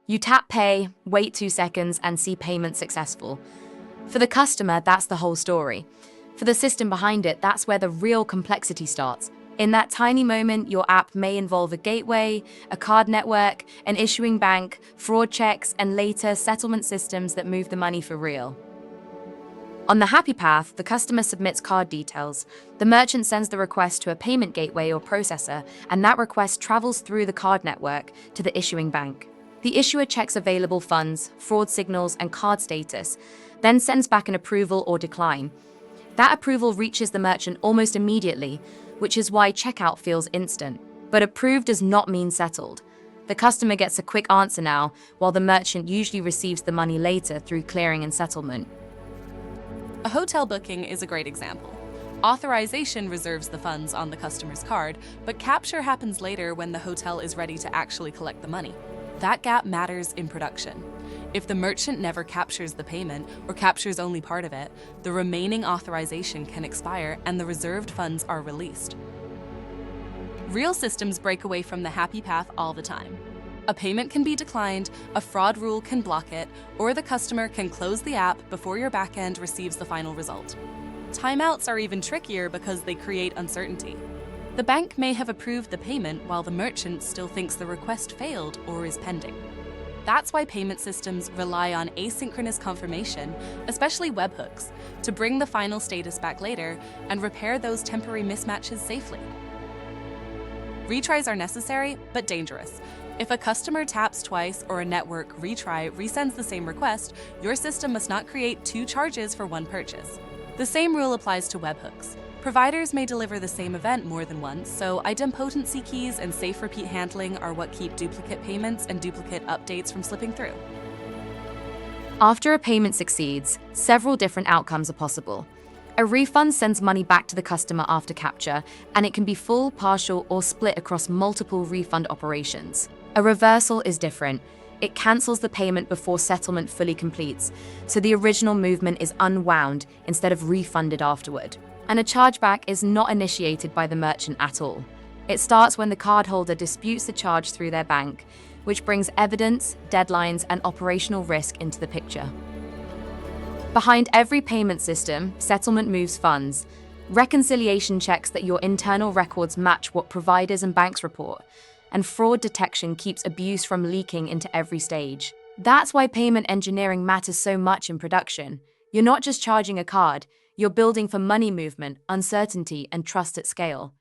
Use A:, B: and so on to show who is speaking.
A: You tap pay, wait 2 seconds, and see payment successful. For the customer, that's the whole story. For the system behind it, that's where the real complexity starts. In that tiny moment, your app may involve a gateway, a card network, an issuing bank, fraud checks, and later settlement systems that move the money for real. On the happy path, the customer submits card details. The merchant sends the request to a payment gateway or processor, and that request travels through the card network to the issuing bank. The issuer checks available funds, fraud signals, and card status, then sends back an approval or decline. That approval reaches the merchant almost immediately, which is why checkout feels instant. But approved does not mean settled. The customer gets a quick answer now, while the merchant usually receives the money later through clearing and settlement.
B: A hotel booking is a great example. Authorization reserves the funds on the customer's card, but capture happens later when the hotel is ready to actually collect the money. That gap matters in production. If the merchant never captures the payment or captures only part of it, the remaining authorization can expire and the reserved funds are released. Real systems break away from the happy path all the time. A payment can be declined, a fraud rule can block it, or the customer can close the app before your backend receives the final result. Timeouts are even trickier because they create uncertainty. The bank may have approved the payment while the merchant still thinks the request failed or is pending. That's why payment systems rely on asynchronous confirmation, especially webhooks, to bring the final status back later and repair those temporary mismatches safely. Retries are necessary, but dangerous. If a customer taps twice or a network retry resends the same request, your system must not create two charges for one purchase. The same rule applies to webhooks. Providers may deliver the same event more than once, so idempotency keys and safe repeat handling are what keep duplicate payments and duplicate updates from slipping through.
A: After a payment succeeds, several different outcomes are possible. A refund sends money back to the customer after capture, and it can be full, partial, or split across multiple refund operations. A reversal is different. It cancels the payment before settlement fully completes, so the original movement is unwound instead of refunded afterward. And a chargeback is not initiated by the merchant at all. It starts when the cardholder disputes the charge through their bank, which brings evidence, deadlines, and operational risk into the picture. Behind every payment system, settlement moves funds. Reconciliation checks that your internal records match what providers and banks report, and fraud detection keeps abuse from leaking into every stage. That's why payment engineering matters so much in production. You're not just charging a card, you're building for money movement, uncertainty, and trust at scale.